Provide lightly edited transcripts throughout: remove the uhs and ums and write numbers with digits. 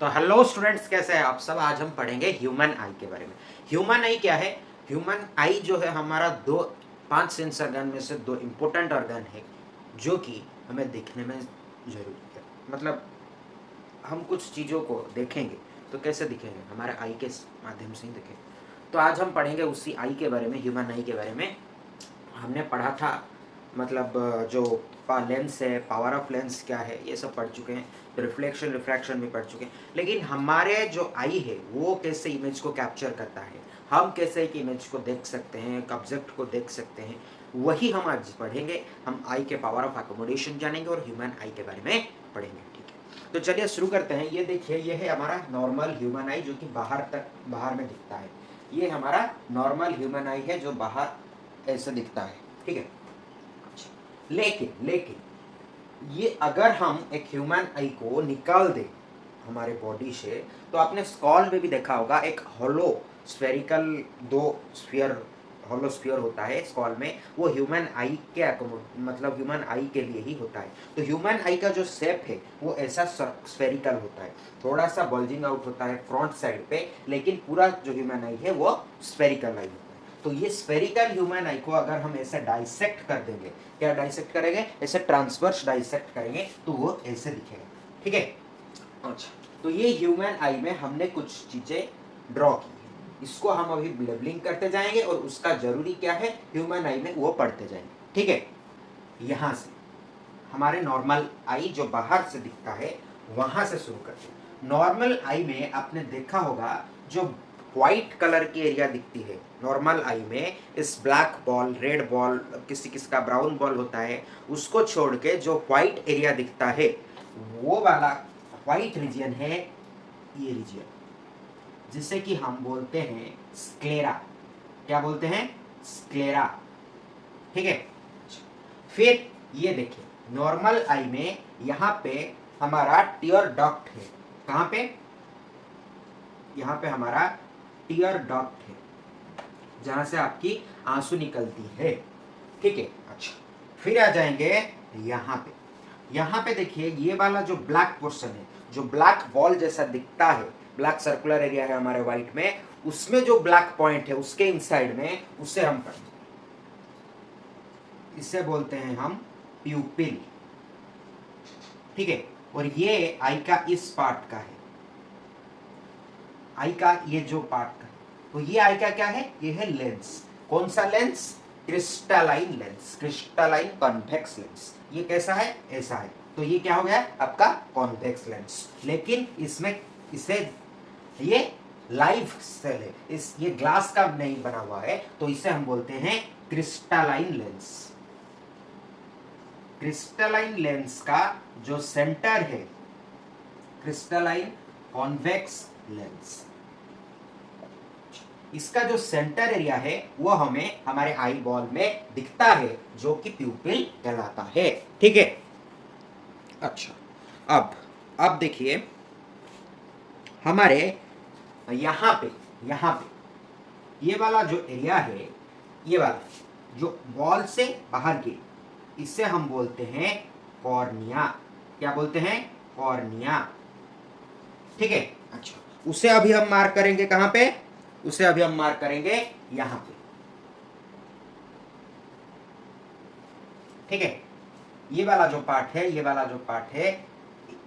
तो hello students, कैसे हैं आप सब। आज हम पढ़ेंगे ह्यूमन आई के बारे में। ह्यूमन आई क्या है? ह्यूमन आई जो है हमारा दो 5 सेंस ऑर्गन में से दो इम्पोर्टेंट ऑर्गन है जो कि हमें देखने में जरूरी है। मतलब हम कुछ चीज़ों को देखेंगे तो कैसे दिखेंगे? हमारे आई के माध्यम से ही देखेंगे। तो आज हम पढ़ेंगे उसी आई के बारे में, ह्यूमन आई के बारे में। हमने पढ़ा था मतलब जो लेंस है, पावर ऑफ लेंस क्या है, ये सब पढ़ चुके हैं। रिफ्लेक्शन रिफ्रैक्शन भी पढ़ चुके हैं। लेकिन हमारे जो आई है वो कैसे इमेज को कैप्चर करता है, हम कैसे एक इमेज को देख सकते हैं, एक ऑब्जेक्ट को देख सकते हैं, वही हम आज पढ़ेंगे। हम आई के पावर ऑफ अकोमोडेशन जानेंगे और ह्यूमन आई के बारे में पढ़ेंगे। ठीक है, तो चलिए शुरू करते हैं। ये देखिए, ये है हमारा नॉर्मल ह्यूमन आई जो कि बाहर में दिखता है। ये हमारा नॉर्मल ह्यूमन आई है जो बाहर ऐसे दिखता है। ठीक है, लेकिन ये अगर हम एक ह्यूमन आई को निकाल दें हमारे बॉडी से, तो आपने स्कॉल में भी देखा होगा एक हॉलो स्फेरिकल दो स्फीयर हॉलो स्फीयर होता है स्कॉल में। वो ह्यूमन आई के मतलब ह्यूमन आई के लिए ही होता है। तो ह्यूमन आई का जो शेप है वो ऐसा स्फेरिकल होता है, थोड़ा सा बल्जिंग आउट होता है फ्रंट साइड पे, लेकिन पूरा जो ह्यूमन आई है वो स्फेरिकल आई होता है। तो ये स्फेरिकल ह्यूमन आई को अगर हम ऐसे डाइसेक्ट कर देंगे, क्या डाइसेक्ट करेंगे? ऐसे ट्रांसवर्स डाइसेक्ट करेंगे तो वो ऐसे दिखेगा। ठीक है, अच्छा। तो ये ह्यूमन आई में हमने कुछ चीजें ड्रॉ की है, इसको हम अभी लेबलिंग करते जाएंगे और उसका जरूरी क्या है ह्यूमन आई में वो पढ़ते जाएंगे। ठीक है, यहां से हमारे नॉर्मल आई जो बाहर से दिखता है वहां से शुरू करते हैं। नॉर्मल आई में आपने देखा होगा जो व्हाइट कलर की एरिया दिखती है नॉर्मल आई में, इस ब्लैक बॉल, रेड बॉल, किसी किसी का ब्राउन बॉल होता है, उसको छोड़ के जो व्हाइट एरिया दिखता है वो वाला व्हाइट रीजन है ये रीजन, जिसे कि हम बोलते हैं स्क्लेरा। क्या बोलते हैं? स्क्लेरा। ठीक है, फिर ये देखिए नॉर्मल आई में यहाँ पे हमारा टीयर डक्ट है। कहाँ पे? यहाँ पे हमारा टीयर डक्ट है जहां से आपकी आंसू निकलती है। ठीक है, अच्छा। फिर आ जाएंगे यहाँ पे देखिए ये वाला जो ब्लैक पोर्शन है, जो ब्लैक बॉल जैसा दिखता है, ब्लैक सर्कुलर एरिया है हमारे व्हाइट में, उसमें जो ब्लैक पॉइंट है उसके इनसाइड में, उसे हम इसे बोलते हैं हम प्यूपिल। ठीक है, और ये आई का इस पार्ट का है, आई का ये जो पार्ट का, तो ये आई का क्या है? ये है लेंस। कौन सा lens? Crystalline lens, crystalline convex lens. ये कैसा है? ऐसा है। तो ये क्या हो गया आपका? Convex lens. लेकिन इसमें इसे ये लाइव सेल है, इस ये ग्लास का नहीं बना हुआ है, तो इसे हम बोलते हैं क्रिस्टलाइन लेंस। क्रिस्टलाइन लेंस का जो सेंटर है, क्रिस्टलाइन कॉन्वेक्स लेंस, इसका जो सेंटर एरिया है वो हमें हमारे आई बॉल में दिखता है जो कि प्यूपिल कहलाता है। ठीक है, अच्छा। अब देखिए हमारे यहाँ पे ये वाला जो एरिया है, ये वाला जो बॉल से बाहर की, इसे हम बोलते हैं कॉर्निया। क्या बोलते हैं? कॉर्निया। ठीक है, अच्छा। उसे अभी हम मार्क करेंगे कहां पे? उसे अभी हम मार्क करेंगे यहां पे। ठीक है, ये वाला जो पार्ट है,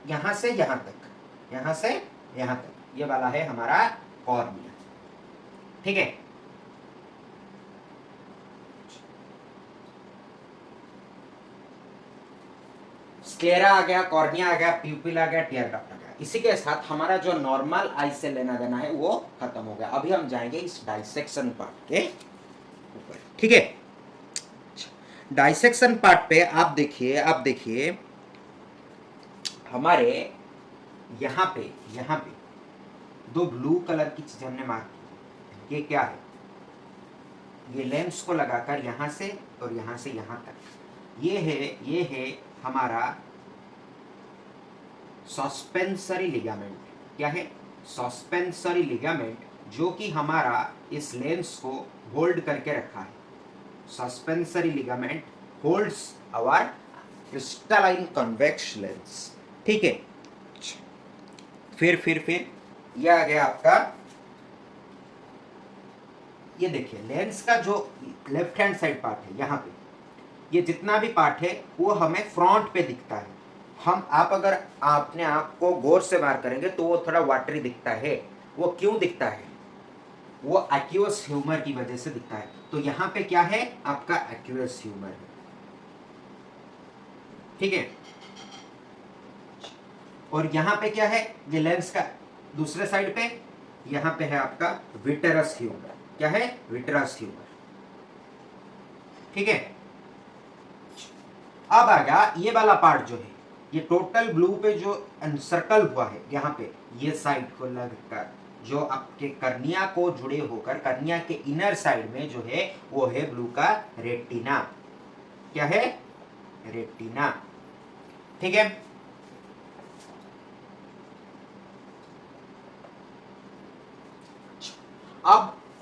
यहां से यहां तक, यहां से यहां तक, ये वाला है हमारा कॉर्निया। ठीक है, स्क्लेरा आ गया, कॉर्निया आ गया, प्यूपिल आ गया, टीयर डक्ट आ गया। इसी के साथ हमारा जो नॉर्मल आई से लेना देना है वो खत्म हो गया। अभी हम जाएंगे इस डाइसेक्शन पार्ट के ऊपर। ठीक है, डाइसेक्शन पार्ट पे आप देखिए हमारे यहाँ पे दो ब्लू कलर की चीज हमने मार्क की। ये क्या है? ये लेंस को लगाकर यहां से और यहां से यहां तक, ये है हमारा सस्पेंसरी लिगामेंट। क्या है? सस्पेंसरी लिगामेंट, जो कि हमारा इस लेंस को होल्ड करके रखा है। Suspensory ligament holds our crystalline convex lens. ठीक है, फिर ये आ गया आपका, ये देखिए लेंस का जो लेफ्ट हैंड साइड पार्ट है यहाँ पे, ये जितना भी पार्ट है वो हमें फ्रंट पे दिखता है। हम आप अगर अपने आप को गौर से बाहर करेंगे तो वो थोड़ा वाटरी दिखता है। वो क्यों दिखता है? वो एक्यूअस ह्यूमर की वजह से दिखता है। तो यहाँ पे क्या है? आपका एक्यूअस ह्यूमर है, ठीक है। और यहाँ पे क्या है? ये लेंस का दूसरे साइड पे यहाँ पे है आपका विट्रस ह्यूमर। क्या है? विट्रस ह्यूमर, ठीक है। अब आ गया ये वाला पार्ट जो है, ये टोटल ब्लू पे जो सर्कल हुआ है यहाँ पे, ये साइड को लगकर जो आपके कर्निया को जुड़े होकर कर्निया के इनर साइड में जो है वो है ब्लू का रेटिना। क्या है? रेटिना, ठीक है।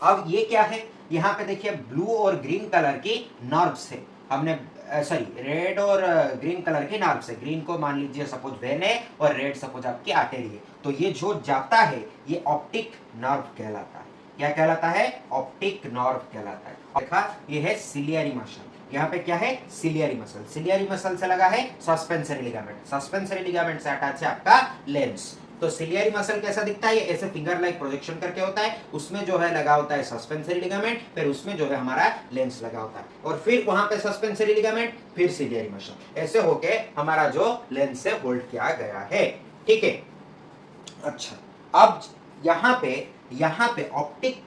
अब ये क्या है? यहाँ पे देखिए ब्लू और ग्रीन कलर की नर्व्स है। हमने सॉरी रेड और ग्रीन कलर की नर्व्स है। ग्रीन को मान लीजिए सपोज वेन है और रेड सपोज आपकी आर्टरी है। तो ये जो जाता है ये ऑप्टिक नर्व कहलाता है। क्या कहलाता है? ऑप्टिक नर्व कहलाता है। देखा ये है सिलियरी मसल। यहाँ पे क्या है? Ciliary muscle. सिलियरी मसल से लगा है सस्पेंसरी लिगामेंट। सस्पेंसरी लिगामेंट से अटैच है आपका लेंस। तो सिलियरी मसल कैसा दिखता है? ये ऐसे फिंगर लाइक प्रोजेक्शन करके होता है। उसमें जो है लगा होता है सस्पेंसरी लिगामेंट, फिर उसमें जो है हमारा लेंस लगा होता है, और फिर वहां पे सस्पेंसरी लिगामेंट, फिर सिलियरी मसल, ऐसे होके हमारा जो लेंस से होल्ड किया गया है, ठीक है। अच्छा, अब यहाँ पे ऑप्टिक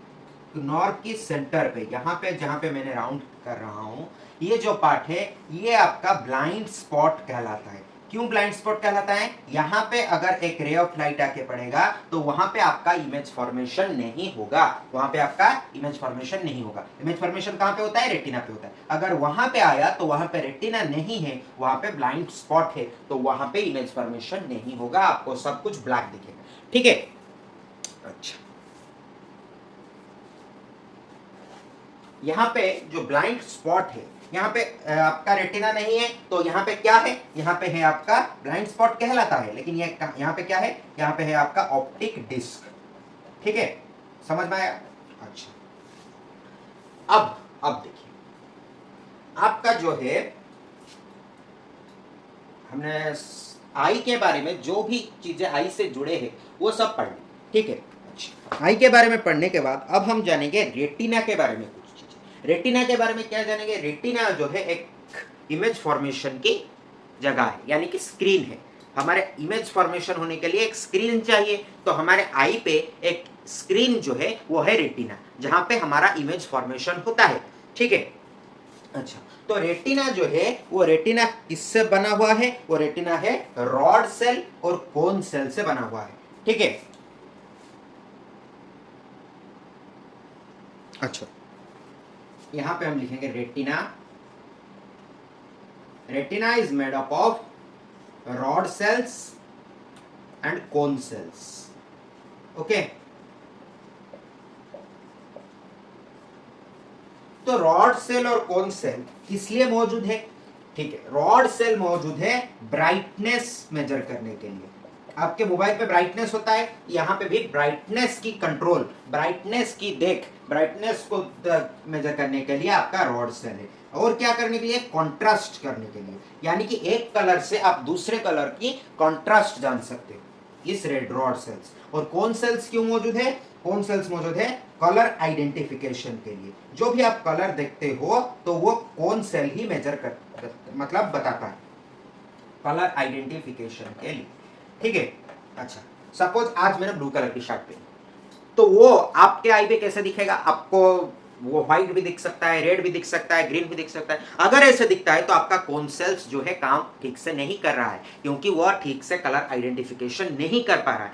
नर्व की सेंटर पे, यहाँ पे जहाँ पे मैंने राउंड कर रहा हूँ, ये जो पार्ट है ये आपका ब्लाइंड स्पॉट कहलाता है। क्यों ब्लाइंड स्पॉट कहलाता है? यहाँ पे अगर एक रे ऑफ लाइट आके पड़ेगा तो वहां पे आपका इमेज फॉर्मेशन नहीं होगा। वहां पे आपका इमेज फॉर्मेशन नहीं होगा। इमेज फॉर्मेशन कहाँ पे होता है? रेटिना पे होता है। अगर वहां पे आया तो वहां पे रेटिना नहीं है, वहां पे ब्लाइंड स्पॉट है, तो वहां पे इमेज फॉर्मेशन नहीं होगा, आपको सब कुछ ब्लैक दिखेगा, ठीक है। अच्छा, यहाँ पे जो ब्लाइंड स्पॉट है, यहाँ पे आपका रेटिना नहीं है, तो यहाँ पे क्या है? यहाँ पे है आपका ब्लाइंड स्पॉट कहलाता है, लेकिन ये यहाँ पे क्या है? यहाँ पे है आपका ऑप्टिक डिस्क, ठीक है। समझ में आया? अच्छा, अब देखिए आपका जो है, हमने आई के बारे में जो भी चीजें आई से जुड़े हैं वो सब पढ़ ली, ठीक है। अच्छा, आई के बारे में पढ़ने के बाद अब हम जानेंगे रेटिना के बारे में। रेटिना के बारे में क्या जानेंगे? रेटिना जो है एक इमेज फॉर्मेशन की जगह है, यानी कि स्क्रीन है। हमारे इमेज फॉर्मेशन होने के लिए एक स्क्रीन चाहिए, तो हमारे आई पे एक स्क्रीन जो है वो है रेटिना, जहां पे हमारा इमेज फॉर्मेशन होता है, ठीक है। अच्छा, तो रेटिना जो है वो रेटिना किससे बना हुआ है? वो रेटिना है रॉड सेल और कोन सेल से बना हुआ है, ठीक है। अच्छा, यहां पे हम लिखेंगे retina. Retina is made up of rod sales and cone cells, okay. तो रॉड सेल और कोन सेल इसलिए मौजूद है, ठीक है। रॉड सेल मौजूद है ब्राइटनेस मेजर करने के लिए। आपके मोबाइल पे ब्राइटनेस होता है, यहाँ पे भी ब्राइटनेस की कंट्रोल, ब्राइटनेस की देख, ब्राइटनेस को मेजर करने के लिए आपका रॉड सेल है। और क्या करने के लिए? कॉन्ट्रास्ट करने के लिए, यानी कि एक कलर से आप दूसरे कलर की कॉन्ट्रास्ट जान सकते हो इस रेड रॉड सेल्स। और कौन सेल्स क्यों मौजूद है? कौन सेल्स मौजूद है कलर आइडेंटिफिकेशन के लिए। जो भी आप कलर देखते हो तो वो कौन सेल ही मेजर कर मतलब बताता है, कलर आइडेंटिफिकेशन के लिए, ठीक है। अच्छा, सपोज आज मैंने ब्लू कलर की शर्ट पहनी, तो वो आपके आई पे कैसे दिखेगा? आपको वो व्हाइट भी दिख सकता है, रेड भी दिख सकता है, ग्रीन भी दिख सकता है। अगर ऐसे दिखता है तो आपका कौन सेल्स जो है काम ठीक से नहीं कर रहा है, क्योंकि वह ठीक से कलर आइडेंटिफिकेशन नहीं कर पा रहा है।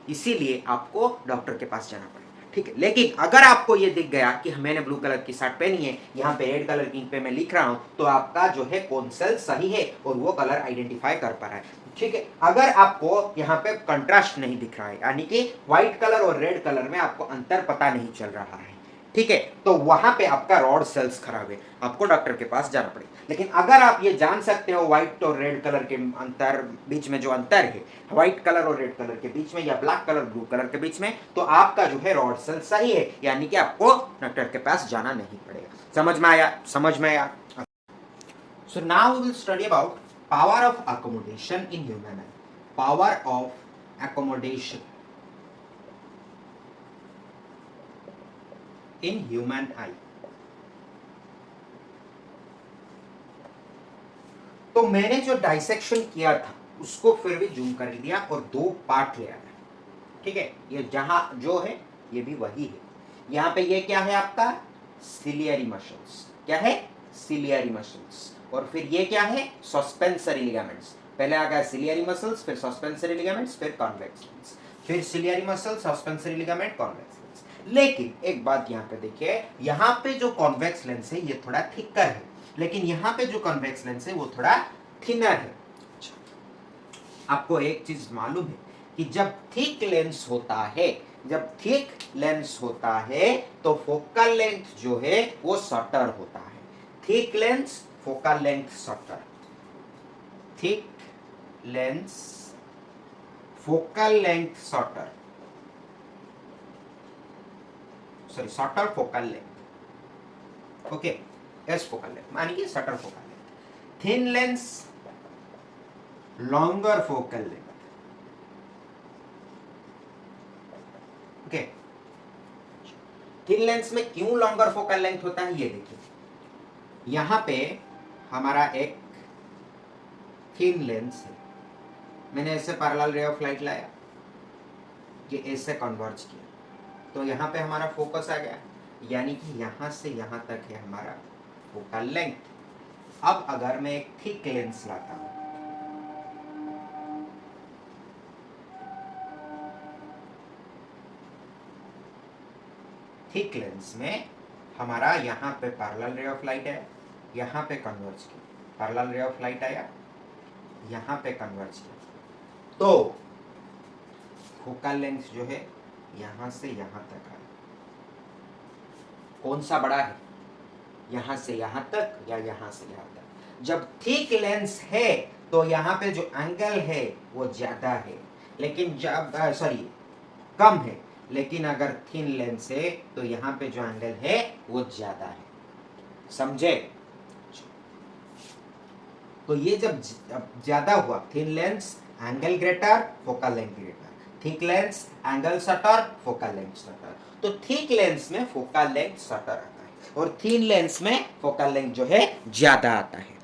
इसीलिए आपको डॉक्टर के पास जाना पड़ेगा, ठीक है। लेकिन अगर आपको ये दिख गया कि मैंने ब्लू कलर की शर्ट पहनी है, यहाँ पे रेड कलर की पे मैं लिख रहा हूं, तो आपका जो है कौन सेल सही है और वो कलर आइडेंटिफाई कर पा रहा है, ठीक है। अगर आपको यहाँ पे कंट्रास्ट नहीं दिख रहा है, यानी कि व्हाइट कलर और रेड कलर में आपको अंतर पता नहीं चल रहा है, ठीक है, तो वहां पे आपका रॉड सेल्स खराब है, आपको डॉक्टर के पास जाना पड़ेगा। लेकिन अगर आप ये जान सकते हो व्हाइट और रेड कलर के अंतर, बीच में जो अंतर है व्हाइट कलर और रेड कलर के बीच में, या ब्लैक कलर ब्लू कलर के बीच में, तो आपका जो है रॉड सेल सही है, यानी कि आपको डॉक्टर के पास जाना नहीं पड़ेगा। समझ में आया? समझ में आया? So now we will study about power of accommodation in human eye. Power of accommodation in human eye. तो मैंने जो डाइसेक्शन किया था उसको फिर भी जूम कर दिया और दो पार्ट ले आया, ठीक है। ये जहां जो है ये भी वही है। यहां पे ये क्या है आपका सिलियरी मसल्स, क्या है सिलियरी मसल्स, और फिर ये क्या है सस्पेंसरी लिगामेंट्स। पहले आ गया सिलियरी मसल्स, फिर सस्पेंसरी लिगामेंट्स, फिर कॉन्वेक्स लेंस, फिर ciliary muscle, suspensory ligament, convex lens. लेकिन एक बात यहाँ पे देखिए, यहाँ पे जो कॉन्वेक्स लेंस है ये थोड़ा थिकर है, लेकिन यहाँ पे जो कॉन्वेक्स लेंस है वो थोड़ा थिनर है। आपको एक चीज मालूम है कि जब थिक लेंस होता है, जब थिक लेंस होता है तो फोकल लेंथ जो है वो शॉर्टर होता है। Thick lens focal length shorter, thick lens focal length shorter, sorry shorter focal length, okay, S focal length मानी कि shorter focal length. Thin lens longer focal length, okay. Thin lens में क्यों longer focal length होता है ये देखिए, यहां पे हमारा एक थिन लेंस है, मैंने ऐसे पैरेलल रे ऑफ लाइट लाया, ये ऐसे कन्वर्ज किया, तो यहाँ पे हमारा फोकस आ गया, यानी कि यहां से यहां तक है हमारा फोकल लेंथ। अब अगर मैं एक थिक लेंस लाता हूं, थिक लेंस में हमारा यहाँ पे पैरेलल रे ऑफ लाइट है, यहाँ पे कन्वर्ज किया, पैरेलल रे ऑफ लाइट आया, यहाँ पे कन्वर्ज किया, तो फोकल लेंथ जो है यहाँ से यहाँ तक आया। कौन सा बड़ा है, यहाँ से यहाँ तक या यहाँ से यहाँ तक? जब थिक लेंस है तो यहाँ पे जो एंगल है वो ज्यादा है, लेकिन जब सॉरी कम है, लेकिन अगर थिन लेंस है तो यहाँ पे जो एंगल है वो ज्यादा है, समझे? तो ये जब ज्यादा हुआ, thin lens angle greater, focal length greater, thick lens angle shorter, focal length shorter. तो थिक लेंस में फोकल लेंथ शॉर्टर आता है और थिन लेंस में फोकल लेंथ जो है ज्यादा आता है।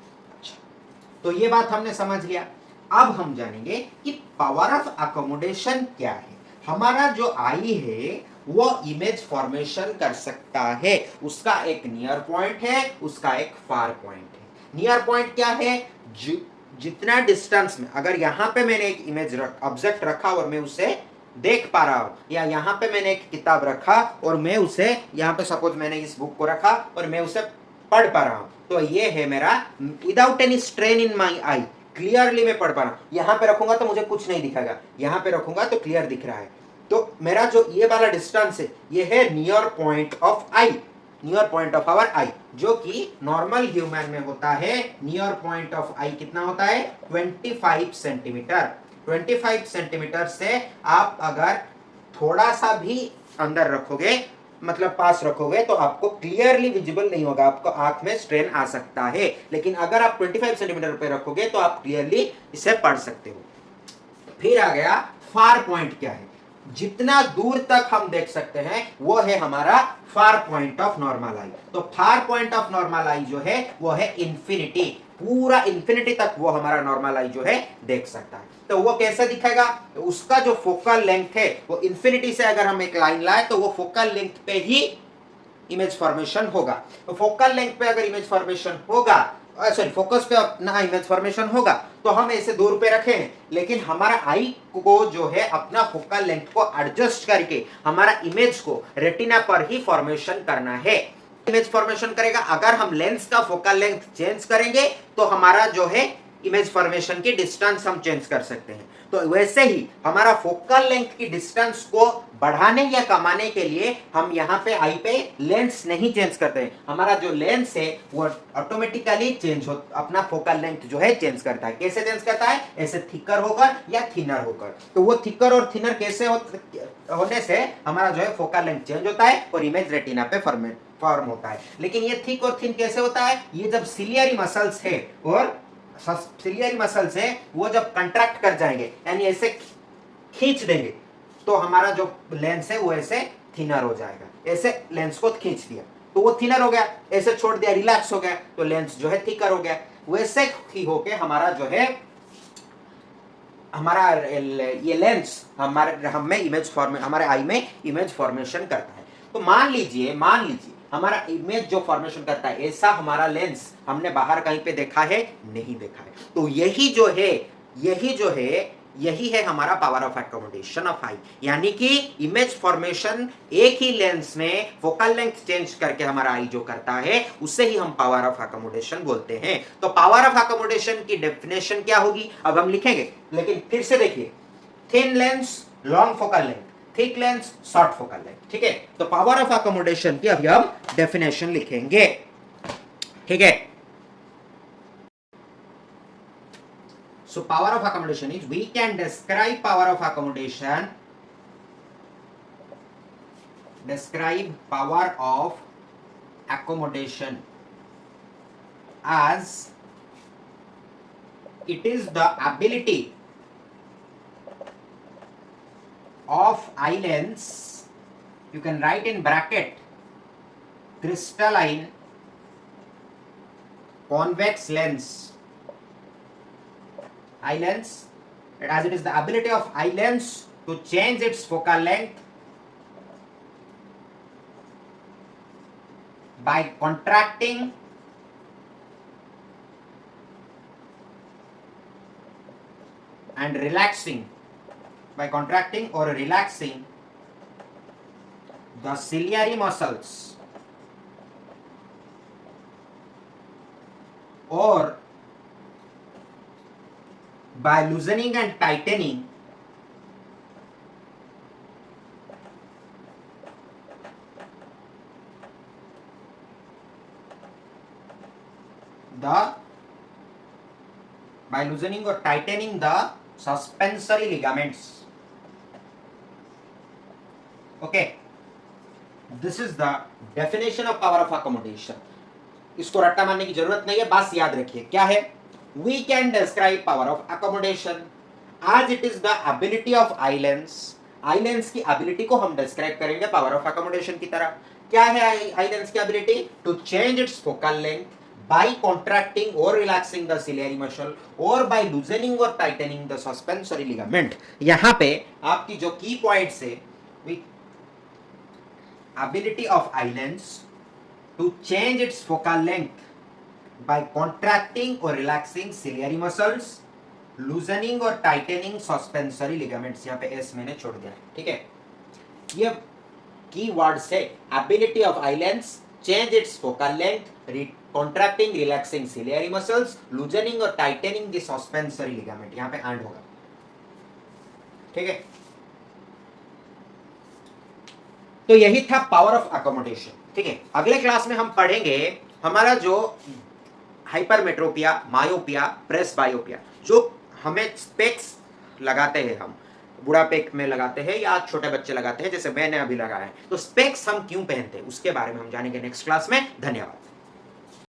तो ये बात हमने समझ लिया। अब हम जानेंगे कि पावर ऑफ अकोमोडेशन क्या है। हमारा जो आई है वो इमेज फॉर्मेशन कर सकता है, उसका एक नियर पॉइंट है, उसका एक फार पॉइंट है। नियर पॉइंट क्या है, जितना डिस्टेंस में, अगर यहाँ पे मैंने एक इमेज ऑब्जेक्ट रखा और मैं उसे देख पा रहा हूँ, या यहाँ पे मैंने एक किताब रखा और मैं उसे, यहाँ पे सपोज मैंने इस बुक को रखा और मैं उसे पढ़ पा रहा हूँ, तो ये है मेरा without any strain in my I, clearly मैं पढ़ पा रहा हूँ। यहाँ पे रखूंगा तो मुझे कुछ नहीं दिखेगा, यहाँ पे रखूंगा तो क्लियर दिख रहा है। तो मेरा जो ये वाला डिस्टेंस है ये है near point of eye, near point of our eye, जो कि नॉर्मल ह्यूमन में होता है। नियर पॉइंट ऑफ आई कितना होता है 25 सेंटीमीटर। 25 सेंटीमीटर से आप अगर थोड़ा सा भी अंदर रखोगे, मतलब पास रखोगे, तो आपको क्लियरली विजिबल नहीं होगा, आपको आंख में स्ट्रेन आ सकता है। लेकिन अगर आप 25 सेंटीमीटर पे रखोगे तो आप क्लियरली इसे पढ़ सकते हो। फिर आ गया फार पॉइंट क्या है, जितना दूर तक हम देख सकते हैं वो है हमारा फार पॉइंट ऑफ नॉर्मल आई। तो फार पॉइंट ऑफ नॉर्मल आई जो है वो है इंफिनिटी, पूरा इंफिनिटी तक वो हमारा नॉर्मल आई जो है देख सकता है। तो वो कैसे दिखेगा, तो उसका जो फोकल लेंथ है वो इंफिनिटी से अगर हम एक लाइन लाए तो वो फोकल लेंथ पे ही इमेज फॉर्मेशन होगा। तो फोकल लेंथ पे अगर इमेज फॉर्मेशन होगा, सॉरी फोकस पे अपना इमेज फॉर्मेशन होगा, तो हम ऐसे दूर पे रखे हैं, लेकिन हमारा आई को जो है अपना फोकल लेंथ को एडजस्ट करके हमारा इमेज को रेटिना पर ही फॉर्मेशन करना है। इमेज फॉर्मेशन करेगा, अगर हम लेंस का फोकल लेंथ चेंज करेंगे तो हमारा जो है इमेज फॉर्मेशन की डिस्टेंस हम चेंज कर सकते हैं। तो वैसे ही हमारा फोकल लेंथ की डिस्टेंस को बढ़ाने या कमाने के लिए हम यहाँ पे आई पे लेंस नहीं चेंज करते हैं। हमारा जो लेंस है वो ऑटोमेटिकली चेंज हो, अपना फोकल लेंथ जो है चेंज करता है। कैसे चेंज करता है? ऐसे थिकर होकर या थिनर होकर। तो वो थिकर और थिनर कैसे होने से हमारा जो है फोकल लेंथ चेंज होता है और इमेज रेटिना पे फॉर्म होता है। लेकिन ये थिक और थिन कैसे होता है? ये जब सिलियरी मसल्स है और सिलियरी मसल्स है वो जब कंट्रैक्ट कर जाएंगे यानी ऐसे खींच देंगे तो हमारा जो लेंस है वो ऐसे थिनर हो जाएगा। ऐसे लेंस को खींच दिया तो वो थिनर हो गया, ऐसे छोड़ दिया रिलैक्स हो गया तो लेंस जो है थिकर हो गया। वैसे ही होके हमारा जो है हमारा ये लेंस हमारे आई में इमेज फॉर्मेशन करता है। तो मान लीजिए हमारा इमेज जो फॉर्मेशन करता है ऐसा हमारा लेंस हमने बाहर कहीं पे देखा है? नहीं देखा है। तो यही है हमारा पावर ऑफ अकोमोडेशन ऑफ आई, यानी कि इमेज फॉर्मेशन एक ही लेंस में फोकल लेंथ चेंज करके हमारा आई जो करता है उसे ही हम पावर ऑफ अकोमोडेशन बोलते हैं। तो पावर ऑफ अकोमोडेशन की डेफिनेशन क्या होगी अब हम लिखेंगे, लेकिन फिर से देखिए, thin lens long focal length, thick lens short focal length. ठीक है, तो पावर ऑफ अकोमोडेशन की अभी हम डेफिनेशन लिखेंगे। ठीक है, so power of accommodation is, we can describe power of accommodation as it is the ability of eye lens, you can write in bracket, crystalline convex lens, eye lens, as it is the ability of eye lens to change its focal length by contracting and relaxing, or relaxing the ciliary muscles or by loosening and tightening the suspensory ligaments. Okay, this is the definition of power of accommodation. इसको रट्टा मारने की जरूरत नहीं है, बस याद रखिए क्या है। We can describe power of accommodation as it is the ability of eye lens. I lens की एबिलिटी को हम डिस्क्राइब करेंगे पावर ऑफ अकोमोडेशन की तरह। क्या है आई लेंस की ability? To change its focal length by contracting or relaxing the ciliary muscle or by loosening or tightening the suspensory ligament. यहाँ पे आपकी जो की पॉइंट्स है, ability of eye lens to change its focal length by contracting or relaxing ciliary muscles, loosening or tightening suspensory ligaments. यहाँ पे S मैंने छोड़ दिया, ठीक है। ये की वर्ड्स है, ability of eye lens, change its focal length, contracting, relaxing ciliary muscles, loosening or tightening the suspensory ligament. यहाँ पे एंड होगा, ठीक है। तो यही था पावर ऑफ अकोमोडेशन, ठीक है। अगले क्लास में हम पढ़ेंगे हमारा जो हाइपरमेट्रोपिया, मायोपिया, प्रेस बायोपिया, जो हमें स्पेक्स लगाते हैं, हम बुढ़ापे में लगाते हैं या छोटे बच्चे लगाते हैं, जैसे मैंने अभी लगाया है, तो स्पेक्स हम क्यों पहनते हैं उसके बारे में हम जानेंगे नेक्स्ट क्लास में। धन्यवाद।